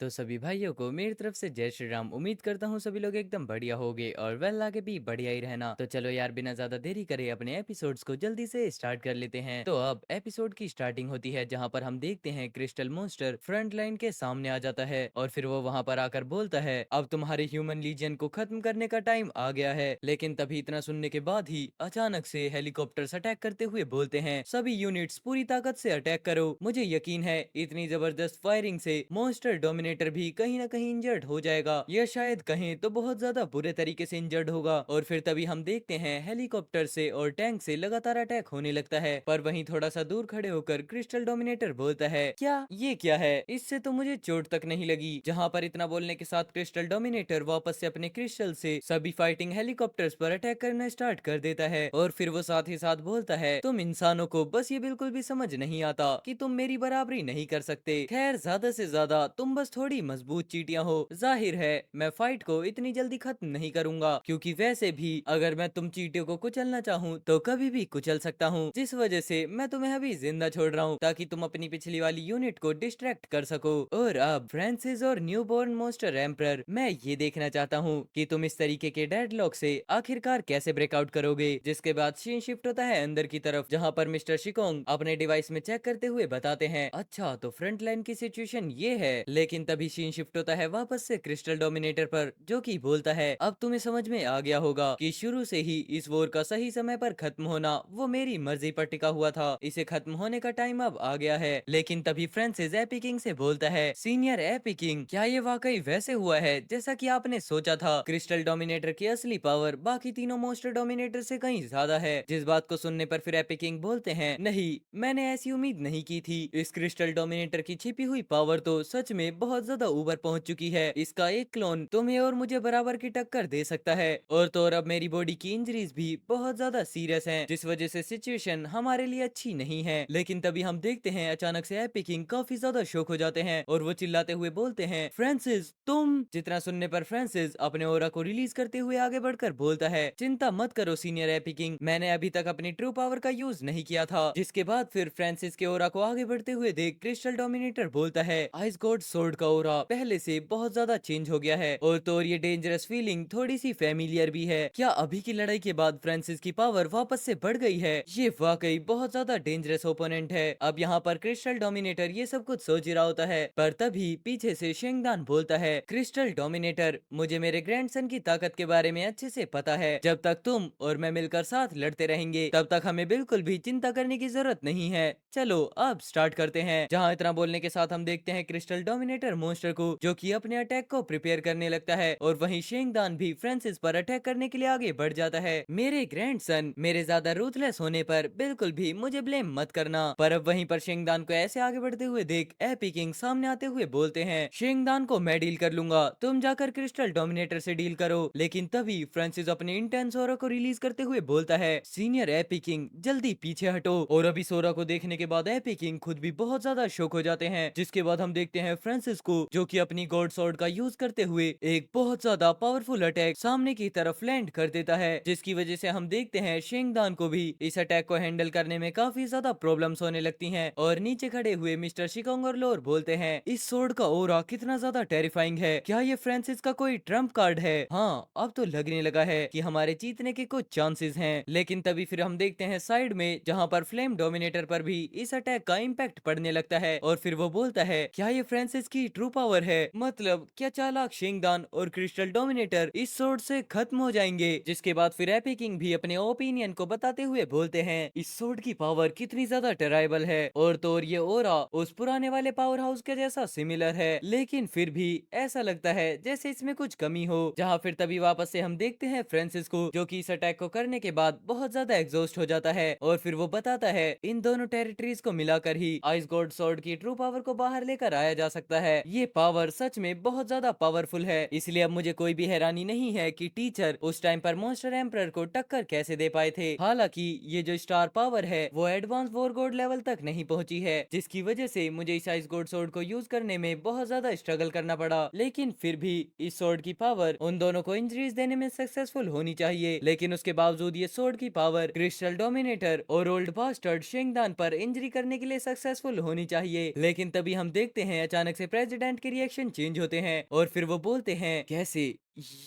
तो सभी भाइयों को मेरी तरफ से जय श्री राम। उम्मीद करता हूँ सभी लोग एकदम बढ़िया होगे और वेल आगे भी बढ़िया ही रहना। तो चलो यार, बिना ज्यादा देरी करे अपने एपिसोड्स को जल्दी से स्टार्ट कर लेते हैं। तो अब एपिसोड की स्टार्टिंग होती है जहाँ पर हम देखते हैं क्रिस्टल मॉन्स्टर फ्रंट लाइन के सामने आ जाता है और फिर वो वहां पर आकर बोलता है, अब तुम्हारे ह्यूमन लीजियन को खत्म करने का टाइम आ गया है। लेकिन तभी इतना सुनने के बाद ही अचानक से हेलीकॉप्टर्स अटैक करते हुए बोलते हैं, सभी यूनिट्स पूरी ताकत से अटैक करो। मुझे यकीन है इतनी जबरदस्त फायरिंग से मॉन्स्टर डोमिनेटर भी कहीं ना कहीं इंजर्ड हो जाएगा, या शायद कहें तो बहुत ज्यादा बुरे तरीके से इंजर्ड होगा। और फिर तभी हम देखते हैं हेलीकॉप्टर से और टैंक से लगातार अटैक होने लगता है। पर वहीं थोड़ा सा दूर खड़े होकर क्रिस्टल डोमिनेटर बोलता है, क्या है, इससे तो मुझे चोट तक नहीं लगी। जहां पर इतना बोलने के साथ क्रिस्टल डोमिनेटर वापस से अपने क्रिस्टल से सभी फाइटिंग हेलीकॉप्टर्स पर अटैक करना स्टार्ट कर देता है। और फिर वो साथ ही साथ बोलता है, तुम इंसानों को बस ये बिल्कुल भी समझ नहीं आता कि तुम मेरी बराबरी नहीं कर सकते। खैर, ज्यादा से ज्यादा तुम बस थोड़ी मजबूत चींटियां हो। जाहिर है मैं फाइट को इतनी जल्दी खत्म नहीं करूंगा, क्योंकि वैसे भी अगर मैं तुम चींटियों को कुचलना चाहूँ तो कभी भी कुचल सकता हूँ। जिस वजह से मैं तुम्हें अभी जिंदा छोड़ रहा हूँ ताकि तुम अपनी पिछली वाली यूनिट को डिस्ट्रैक्ट कर सको। और अब फ्रांसिस और न्यूबॉर्न मॉन्स्टर एम्परर, मैं ये देखना चाहता हूँ कि तुम इस तरीके के डेडलॉक से आखिरकार कैसे ब्रेकआउट करोगे। जिसके बाद सीन शिफ्ट होता है अंदर की तरफ, जहाँ पर मिस्टर शिकोंग अपने डिवाइस में चेक करते हुए बताते हैं, अच्छा तो फ्रंट लाइन की सिचुएशन ये है। लेकिन तभी सीन शिफ्ट होता है वापस से क्रिस्टल डोमिनेटर पर, जो कि बोलता है, अब तुम्हें समझ में आ गया होगा कि शुरू से ही इस वॉर का सही समय पर खत्म होना वो मेरी मर्जी पर टिका हुआ था। इसे खत्म होने का टाइम अब आ गया है। लेकिन तभी फ्रांसिस एपी किंग से बोलता है, सीनियर एपी किंग, क्या ये वाकई वैसे हुआ है जैसा कि आपने सोचा था? क्रिस्टल डोमिनेटर की असली पावर बाकी तीनों मोस्टर डोमिनेटर से कहीं ज्यादा है। जिस बात को सुनने पर फिर एपी किंग बोलते हैं, नहीं, मैंने ऐसी उम्मीद नहीं की थी। इस क्रिस्टल डोमिनेटर की छिपी हुई पावर तो सच में बहुत ज्यादा ऊपर पहुंच चुकी है। इसका एक क्लोन तुम्हें और मुझे बराबर की टक्कर दे सकता है। और तो और अब मेरी बॉडी की इंजरीज भी बहुत ज्यादा सीरियस हैं, जिस वजह से सिचुएशन हमारे लिए अच्छी नहीं है। लेकिन तभी हम देखते हैं अचानक से एपी किंग काफी ज्यादा शॉक हो जाते हैं और वो चिल्लाते हुए बोलते हैं, फ्रांसिस तुम। जितना सुनने पर फ्रांसिस अपने ओरा को रिलीज करते हुए आगे बढ़कर बोलता है, चिंता मत करो सीनियर एपी किंग, मैंने अभी तक अपनी ट्रू पावर का यूज नहीं किया था। जिसके बाद फिर फ्रांसिस के ओरा को आगे बढ़ते हुए देख क्रिस्टल डोमिनेटर बोलता है, आइस गॉड सोर्ड का ओरा पहले से बहुत ज्यादा चेंज हो गया है और तो और ये डेंजरस फीलिंग थोड़ी सी फेमिलियर भी है। क्या अभी की लड़ाई के बाद फ्रांसिस की पावर वापस से बढ़ गई है? ये वाकई बहुत ज्यादा डेंजरस ओपोनेंट है। अब यहाँ पर क्रिस्टल डोमिनेटर ये सब कुछ सोच ही रहा होता है, पर तभी पीछे से शेंगदान बोलता है, क्रिस्टल डोमिनेटर, मुझे मेरे ग्रैंडसन की ताकत के बारे में अच्छे से पता है। जब तक तुम और मैं मिलकर साथ लड़ते रहेंगे तब तक हमें बिल्कुल भी चिंता करने की जरूरत नहीं है। चलो अब स्टार्ट करते हैं। जहाँ इतना बोलने के साथ हम देखते हैं क्रिस्टल डोमिनेटर मॉन्स्टर को, जो कि अपने अटैक को प्रिपेयर करने लगता है। और वहीं शेंगदान भी फ्रांसिस पर अटैक करने के लिए आगे बढ़ जाता है। मेरे ग्रैंडसन मेरे ज्यादा रूथलेस होने पर बिल्कुल भी मुझे ब्लेम मत करना। पर अब वहीं पर शेंगदान को ऐसे आगे बढ़ते हुए देख एपी किंग सामने आते हुए बोलते हैं, शेंगदान को मैं डील कर लूंगा, तुम जाकर क्रिस्टल डोमिनेटर से डील करो। लेकिन तभी फ्रांसिस अपने इंटेंस ऑरा को रिलीज करते हुए बोलता है, सीनियर एपी किंग जल्दी पीछे हटो। और अभी सोरा को देखने के बाद एपी किंग खुद भी बहुत ज्यादा शॉक हो जाते हैं। जिसके बाद हम देखते हैं फ्रांसिस को, जो कि अपनी गॉड स्वॉर्ड का यूज करते हुए एक बहुत ज्यादा पावरफुल अटैक सामने की तरफ लैंड कर देता है। जिसकी वजह से हम देखते हैं शेंगदान को भी इस अटैक को हैंडल करने में काफी ज्यादा प्रॉब्लम्स होने लगती हैं। और नीचे खड़े हुए मिस्टर शिकोंग और लोर बोलते हैं, इस सोर्ड का ओरा कितना ज्यादा टेरिफाइंग है, क्या ये फ्रांसिस का कोई ट्रम्प कार्ड है? हाँ, अब तो लगने लगा है कि हमारे जीतने के कुछ चांसेस हैं। लेकिन तभी फिर हम देखते हैं साइड में, जहां पर फ्लेम डोमिनेटर पर भी इस अटैक का इम्पैक्ट पड़ने लगता है। और फिर वो बोलता है, क्या ये फ्रांसिस की ट्रू पावर है? मतलब क्या चालाक शेंगदान और क्रिस्टल डोमिनेटर इस सोर्ड से खत्म हो जाएंगे? जिसके बाद फिर एपी किंग भी अपने ओपिनियन को बताते हुए बोलते हैं, इस सोर्ड की पावर कितनी ज्यादा टेराइबल है। और तो और ये ओरा उस पुराने वाले पावर हाउस के जैसा सिमिलर है, लेकिन फिर भी ऐसा लगता है जैसे इसमें कुछ कमी हो। जहाँ फिर तभी वापस से हम देखते हैं फ्रांसिस को, जो कि इस अटैक को करने के बाद बहुत ज्यादा एग्जॉस्ट हो जाता है। और फिर वो बताता है, इन दोनों टेरिटरीज को मिलाकर ही आइस गॉड स्वॉर्ड की ट्रू पावर को बाहर लेकर आया जा सकता है। ये पावर सच में बहुत ज्यादा पावरफुल है, इसलिए अब मुझे कोई भी हैरानी नहीं है कि टीचर उस टाइम पर मॉन्स्टर एम्परर को टक्कर कैसे दे पाए थे। हालांकि ये जो स्टार पावर है वो एडवांस वॉर गॉड लेवल तक नहीं पहुंची है, जिसकी वजह से मुझे इस आइस गॉड स्वॉर्ड को यूज करने में बहुत ज्यादा स्ट्रगल करना पड़ा। लेकिन फिर भी इस स्वॉर्ड की पावर उन दोनों को इंजरीज देने में सक्सेसफुल होनी चाहिए। लेकिन उसके बावजूद ये स्वॉर्ड की पावर क्रिस्टल डोमिनेटर और ओल्ड बास्टर्ड शेंगदान पर इंजरी करने के लिए सक्सेसफुल होनी चाहिए। लेकिन तभी हम देखते हैं अचानक से प्रेसिडेंट के रिएक्शन चेंज होते हैं और फिर वो बोलते हैं, कैसे,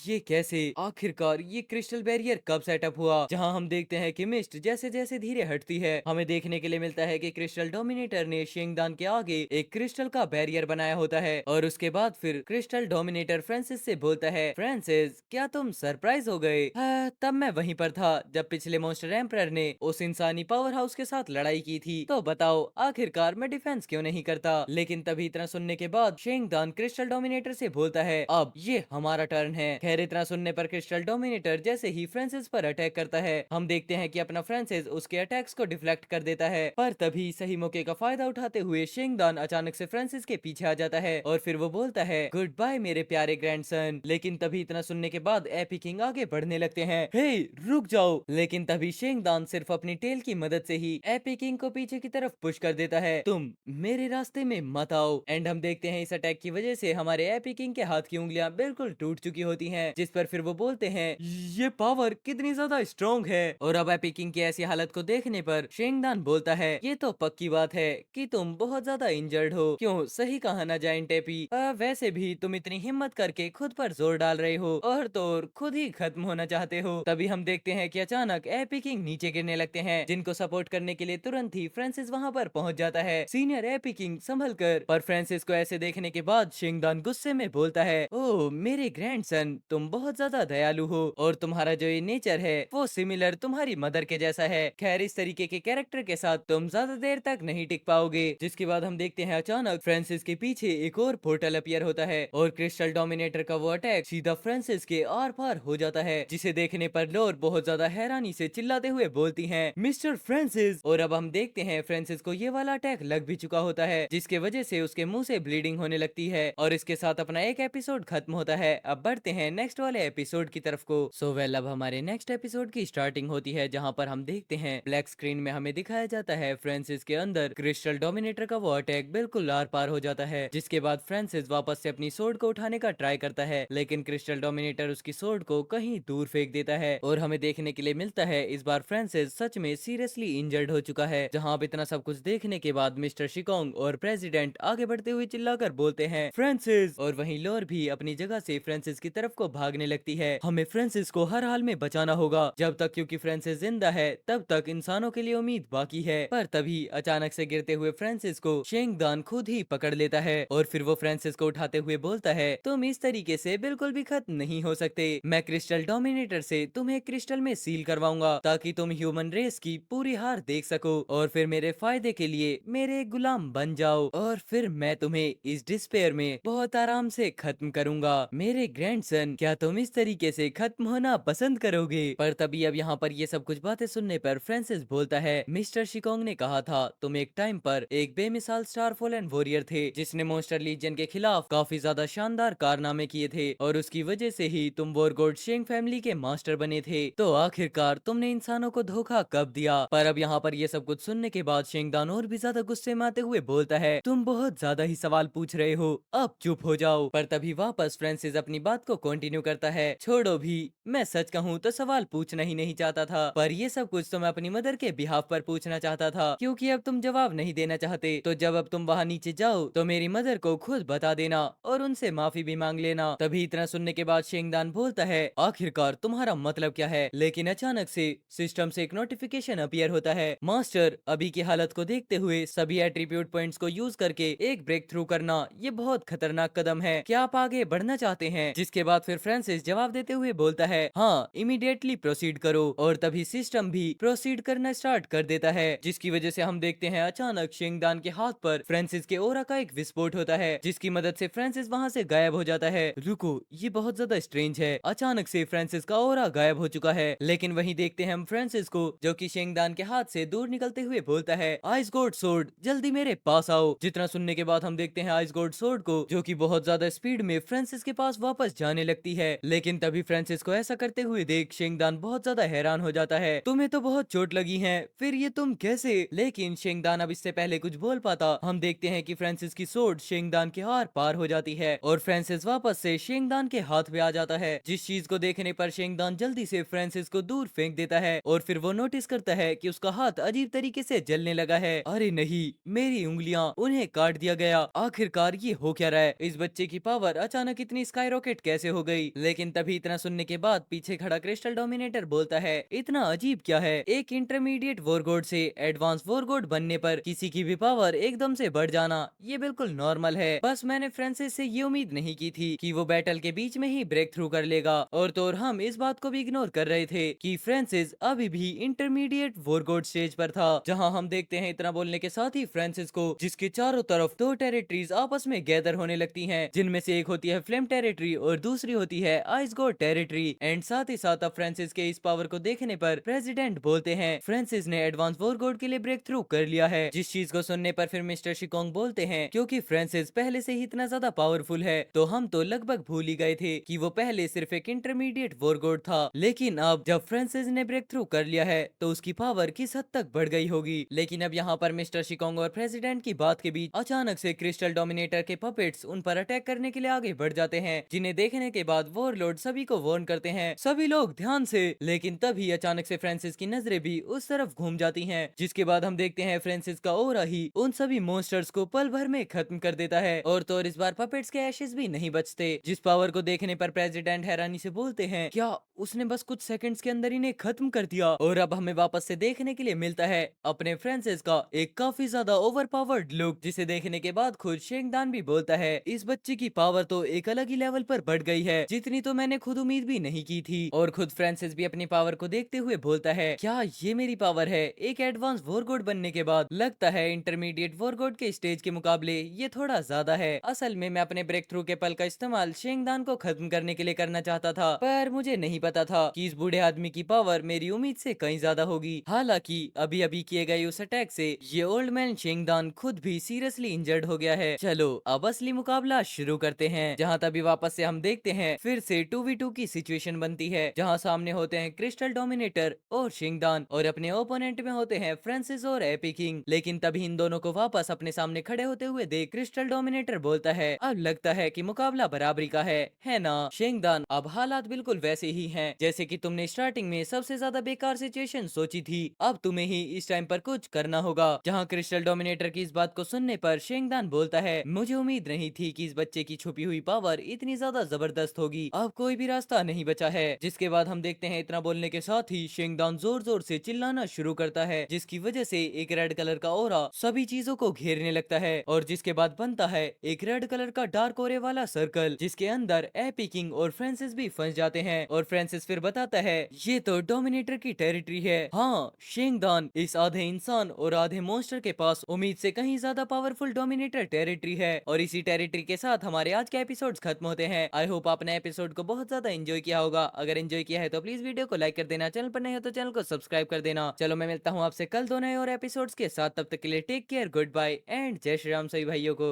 ये कैसे, आखिरकार ये क्रिस्टल बैरियर कब सेटअप हुआ। जहां हम देखते हैं कि मिस्ट जैसे जैसे धीरे हटती है, हमें देखने के लिए मिलता है कि क्रिस्टल डोमिनेटर ने शेंगदान के आगे एक क्रिस्टल का बैरियर बनाया होता है। और उसके बाद फिर क्रिस्टल डोमिनेटर फ्रांसिस से बोलता है, फ्रांसिस क्या तुम सरप्राइज हो गए? हाँ, तब मैं वहीं पर था जब पिछले मॉन्स्टर एम्परर ने उस इंसानी पावर हाउस के साथ लड़ाई की थी। तो बताओ आखिरकार मैं डिफेंस क्यों नहीं करता? लेकिन तभी इतना सुनने के बाद शेंगदान क्रिस्टल डोमिनेटर से बोलता है, अब ये हमारा टर्न है। खैर इतना सुनने पर क्रिस्टल डोमिनेटर जैसे ही फ्रांसिस पर अटैक करता है, हम देखते हैं कि अपना फ्रांसिस उसके अटैक्स को डिफ्लेक्ट कर देता है। पर तभी सही मौके का फायदा उठाते हुए शेंगदान अचानक से फ्रांसिस के पीछे आ जाता है और फिर वो बोलता है, गुड बाय मेरे प्यारे ग्रैंडसन। लेकिन तभी इतना सुनने के बाद एपी किंग आगे बढ़ने लगते हैं। हे रुक जाओ। लेकिन तभी शेंगदान सिर्फ अपनी टेल की मदद से ही एपी किंग को पीछे की तरफ पुश कर देता है, तुम मेरे रास्ते में मत आओ। एंड हम देखते हैं इस अटैक की वजह से हमारे एपी किंग के हाथ की उंगलियां बिल्कुल टूट चुकी होती हैं, जिस पर फिर वो बोलते हैं, ये पावर कितनी ज्यादा स्ट्रॉन्ग है। और अब एपी किंग की ऐसी हालत को देखने पर शेंगदान बोलता है, ये तो पक्की बात है कि तुम बहुत ज्यादा इंजर्ड हो। क्यों, सही कहा ना जायंट एपी? वैसे भी तुम इतनी हिम्मत करके खुद पर जोर डाल रहे हो और तो और खुद ही खत्म होना चाहते हो। तभी हम देखते हैं कि अचानक एपी किंग नीचे गिरने लगते हैं, जिनको सपोर्ट करने के लिए तुरंत ही फ्रांसिस वहां पर पहुंच जाता है। सीनियर एपी किंग संभल कर। पर फ्रांसिस को ऐसे देखने के बाद शेंगदान गुस्से में बोलता है, ओह मेरे ग्रैंडसन, तुम बहुत ज्यादा दयालु हो और तुम्हारा जो ये नेचर है वो सिमिलर तुम्हारी मदर के जैसा है। खैर इस तरीके के कैरेक्टर के साथ तुम ज्यादा देर तक नहीं टिक पाओगे। जिसके बाद हम देखते हैं अचानक फ्रांसिस के पीछे एक और पोर्टल अपीयर होता है और क्रिस्टल डोमिनेटर का वो अटैक सीधा फ्रांसिस के आर पार हो जाता है, जिसे देखने पर लोर बहुत ज्यादा हैरानी से चिल्लाते हुए बोलती हैं, मिस्टर फ्रांसिस। और अब हम देखते हैं फ्रांसिस को ये वाला अटैक लग भी चुका होता है, जिसके वजह से उसके मुंह से ब्लीडिंग होने लगती है और इसके साथ अपना एक एपिसोड खत्म होता है। अब बढ़ते हैं नेक्स्ट वाले एपिसोड की तरफ को। सो वेल अब हमारे नेक्स्ट एपिसोड की स्टार्टिंग होती है, जहां पर हम देखते हैं ब्लैक स्क्रीन में हमें दिखाया जाता है फ्रांसिस के अंदर क्रिस्टल डोमिनेटर का वो अटैक बिल्कुल आर पार हो जाता है। जिसके बाद फ्रांसिस वापस से अपनी सोर्ड को उठाने का ट्राई करता है, लेकिन क्रिस्टल डोमिनेटर उसकी सोर्ड को कहीं दूर फेंक देता है और हमें देखने के लिए मिलता है इस बार फ्रांसिस सच में सीरियसली इंजर्ड हो चुका है। जहां अब इतना सब कुछ देखने के बाद मिस्टर शिकोंग और प्रेसिडेंट आगे बढ़ते हुए चिल्लाकर बोलते हैं, फ्रांसिस। और वहीं लोर भी अपनी जगह से फ्रांसिस की तरफ को भागने लगती है। हमें फ्रांसिस को हर हाल में बचाना होगा जब तक, क्योंकि फ्रांसिस जिंदा है तब तक इंसानों के लिए उम्मीद बाकी है। पर तभी अचानक से गिरते हुए फ्रांसिस को शेंगदान खुद ही पकड़ लेता है और फिर वो फ्रांसिस को उठाते हुए बोलता है, तुम इस तरीके से बिल्कुल भी खत्म नहीं हो सकते। मैं क्रिस्टल डोमिनेटर से तुम्हें क्रिस्टल में सील करवाऊंगा ताकि तुम ह्यूमन रेस की पूरी हार देख सको और फिर मेरे फायदे के लिए मेरे गुलाम बन जाओ और फिर मैं तुम्हें इस डिस्पेयर में बहुत आराम से खत्म करूंगा। मेरे ग्रैंडसन, क्या तुम इस तरीके से खत्म होना पसंद करोगे? पर तभी अब यहाँ पर ये सब कुछ बातें सुनने पर फ्रांसिस बोलता है, मिस्टर शिकोंग ने कहा था तुम एक टाइम पर एक बेमिसाल स्टारफॉल एंड वॉरियर थे जिसने मॉन्स्टर लीजियन के खिलाफ काफी ज्यादा शानदार कारनामे किए थे और उसकी वजह से ही तुम वॉरगॉड शेंग फैमिली के मास्टर बने थे। तो आखिरकार तुमने इंसानों को धोखा कब दिया? पर अब यहाँ पर ये सब कुछ सुनने के बाद शेंगदान और भी ज्यादा गुस्से में आते हुए बोलता है, तुम बहुत ज्यादा ही सवाल पूछ रहे हो, अब चुप हो जाओ। पर तभी वापस फ्रांसिस अपनी बात को कंटिन्यू करता है, छोड़ो भी, मैं सच कहूँ तो सवाल पूछना ही नहीं चाहता था, पर ये सब कुछ तो मैं अपनी मदर के बिहाफ पर पूछना चाहता था। क्योंकि अब तुम जवाब नहीं देना चाहते तो जब अब तुम वहाँ नीचे जाओ तो मेरी मदर को खुद बता देना और उनसे माफी भी मांग लेना। तभी इतना सुनने के बाद शेंगदान बोलता है, आखिरकार तुम्हारा मतलब क्या है? लेकिन अचानक से सिस्टम से एक नोटिफिकेशन अपीयर होता है, मास्टर अभी की हालत को देखते हुए सभी एट्रीब्यूट पॉइंट्स को यूज करके एक ब्रेक थ्रू करना ये बहुत खतरनाक कदम है, क्या आप आगे बढ़ना चाहते हैं? जिसके बाद फिर फ्रांसिस जवाब देते हुए बोलता है, हाँ इमीडिएटली प्रोसीड करो। और तभी सिस्टम भी प्रोसीड करना स्टार्ट कर देता है, जिसकी वजह से हम देखते हैं अचानक शेंगदान के हाथ पर फ्रांसिस के ओरा का एक विस्फोट होता है, जिसकी मदद से फ्रांसिस वहां से गायब हो जाता है। रुको, ये बहुत ज्यादा स्ट्रेंज है, अचानक से फ्रांसिस का ओरा गायब हो चुका है। लेकिन वहीं देखते हैं हम फ्रांसिस को जो कि शेंगदान के हाथ से दूर निकलते हुए बोलता है, आइस गॉड सोर्ड जल्दी मेरे पास आओ। जितना सुनने के बाद हम देखते हैं आइस गॉड सोर्ड को जो कि बहुत ज्यादा स्पीड में फ्रांसिस के पास वापस जाने चिल्लाने लगती है। लेकिन तभी फ्रांसिस को ऐसा करते हुए देख शेंगदान बहुत ज्यादा हैरान हो जाता है। तुम्हें तो बहुत चोट लगी है, फिर ये तुम कैसे? लेकिन शेंगदान अब इससे पहले कुछ बोल पाता, हम देखते हैं कि फ्रांसिस की सोट शेंगदान के आर पार हो जाती है और फ्रांसिस वापस से शेंगदान के हाथ में आ जाता है। जिस चीज को देखने पर शेंगदान जल्दी से फ्रांसिस को दूर फेंक देता है और फिर वो नोटिस करता है कि उसका हाथ अजीब तरीके से जलने लगा है। अरे नहीं, मेरी उंगलियां, उन्हें काट दिया गया। आखिरकार ये हो क्या रहा है? इस बच्चे की पावर अचानक इतनी स्काई रॉकेट कैसे हो गई? लेकिन तभी इतना सुनने के बाद पीछे खड़ा क्रिस्टल डोमिनेटर बोलता है, इतना अजीब क्या है? एक इंटरमीडिएट वॉरगॉड से एडवांस वॉरगॉड बनने पर किसी की भी पावर एकदम से बढ़ जाना, ये बिल्कुल नॉर्मल है। बस मैंने फ्रांसिस से ये उम्मीद नहीं की थी कि वो बैटल के बीच में ही ब्रेक थ्रू कर लेगा। और तो और हम इस बात को भी इग्नोर कर रहे थे कि फ्रांसिस अभी भी इंटरमीडिएट वॉरगॉड स्टेज पर था, जहां हम देखते हैं इतना बोलने के साथ ही फ्रांसिस को, जिसके चारों तरफ दो टेरिटरीज आपस में गैदर होने लगती हैं, जिनमें से एक होती है फ्लेम टेरिटरी और दूसरी होती है आइस गॉड टेरिटरी। एंड साथ ही साथ अब फ्रांसिस के इस पावर को देखने पर प्रेसिडेंट बोलते हैं, फ्रांसिस ने एडवांस वॉरगॉड के लिए ब्रेक थ्रू कर लिया है। जिस चीज को सुनने पर फिर मिस्टर शिकोंग बोलते हैं, क्योंकि फ्रांसिस पहले से ही इतना ज्यादा पावरफुल है तो हम तो लगभग भूल ही गए थे कि वो पहले सिर्फ एक इंटरमीडिएट वॉरगॉड था। लेकिन अब जब फ्रांसिस ने ब्रेक थ्रू कर लिया है तो उसकी पावर किस हद तक बढ़ गई होगी। लेकिन अब यहाँ पर मिस्टर शिकोंग और प्रेसिडेंट की बात के बीच अचानक से क्रिस्टल डोमिनेटर के पपेट्स उन पर अटैक करने के लिए आगे बढ़ जाते हैं, जिन्हें देखने के बाद वॉरलॉर्ड सभी को वार्न करते हैं, सभी लोग ध्यान से। लेकिन तभी अचानक से फ्रांसिस की नजरें भी उस तरफ घूम जाती हैं, जिसके बाद हम देखते हैं फ्रांसिस का ऑरा ही उन सभी मॉन्स्टर्स को पल भर में खत्म कर देता है। और तो और इस बार पपेट्स के एशेस भी नहीं बचते, जिस पावर को देखने पर प्रेसिडेंट हैरानी से बोलते हैं, क्या उसने बस कुछ सेकंड्स के अंदर इन्हें खत्म कर दिया? और अब हमें वापस से देखने के लिए मिलता है अपने फ्रांसिस का एक काफी ज्यादा ओवर पावर्ड लुक, जिसे देखने के बाद खुद शेंगदान भी बोलता है, इस बच्चे की पावर तो एक अलग ही लेवल पर बढ़ गई है, जितनी तो मैंने खुद उम्मीद भी नहीं की थी। और खुद फ्रांसिस भी अपनी पावर को देखते हुए बोलता है, क्या ये मेरी पावर है एक एडवांस वॉरगॉड बनने के बाद? लगता है इंटरमीडिएट वॉरगॉड के स्टेज के मुकाबले ये थोड़ा ज्यादा है। असल में मैं अपने ब्रेक थ्रू के पल का इस्तेमाल शेंगदान को खत्म करने के लिए करना चाहता था, पर मुझे नहीं पता था कि इस बूढ़े आदमी की पावर मेरी उम्मीद से कहीं ज्यादा होगी। हालांकि अभी अभी किए गए उस अटैक से ये ओल्ड मैन शेंगदान खुद भी सीरियसली इंजर्ड हो गया है। चलो अब असली मुकाबला शुरू करते हैं, जहां तभी वापस से हम देखते हैं फिर से 2v2 की सिचुएशन बनती है, जहां सामने होते हैं क्रिस्टल डोमिनेटर और शेंगदान और अपने ओपोनेंट में होते हैं फ्रांसिस और एपी किंग। लेकिन तभी इन दोनों को वापस अपने सामने खड़े होते हुए देख क्रिस्टल डोमिनेटर बोलता है, अब लगता है कि मुकाबला बराबरी का है ना शेंगदान? अब हालात बिल्कुल वैसे ही हैं जैसे कि तुमने स्टार्टिंग में सबसे ज्यादा बेकार सिचुएशन सोची थी, अब तुम्हें ही इस टाइम पर कुछ करना होगा। जहां क्रिस्टल डोमिनेटर की इस बात को सुनने पर शेंगदान बोलता है, मुझे उम्मीद नहीं थी कि इस बच्चे की छुपी हुई पावर इतनी ज्यादा जबरदस्त होगी, अब कोई भी रास्ता नहीं बचा है। जिसके बाद हम देखते हैं इतना बोलने के साथ ही शेंगदान जोर जोर से चिल्लाना शुरू करता है, जिसकी वजह से एक रेड कलर का ओरा सभी चीजों को घेरने लगता है। और जिसके बाद बनता है एक रेड कलर का डार्क ओरे वाला सर्कल, जिसके अंदर एपी किंग और फ्रांसिस भी फंस जाते हैं। और फ्रांसिस फिर बताता है, ये तो डोमिनेटर की टेरिटरी है। हाँ शेंगदान, इस आधे इंसान और आधे मॉन्स्टर के पास उम्मीद से कहीं ज्यादा पावरफुल डोमिनेटर टेरिटरी है। और इसी टेरिटरी के साथ हमारे आज के एपिसोड्स खत्म होते हैं। आई होप आपने एपिसोड को बहुत ज्यादा एंजॉय किया होगा। अगर एंजॉय किया है तो प्लीज वीडियो को लाइक कर देना, चैनल पर नए हो तो चैनल को सब्सक्राइब कर देना। चलो मैं मिलता हूँ आपसे कल दो नए और एपिसोड्स के साथ, तब तक के लिए take care, good bye and Jai Shri Ram सभी भाइयों को।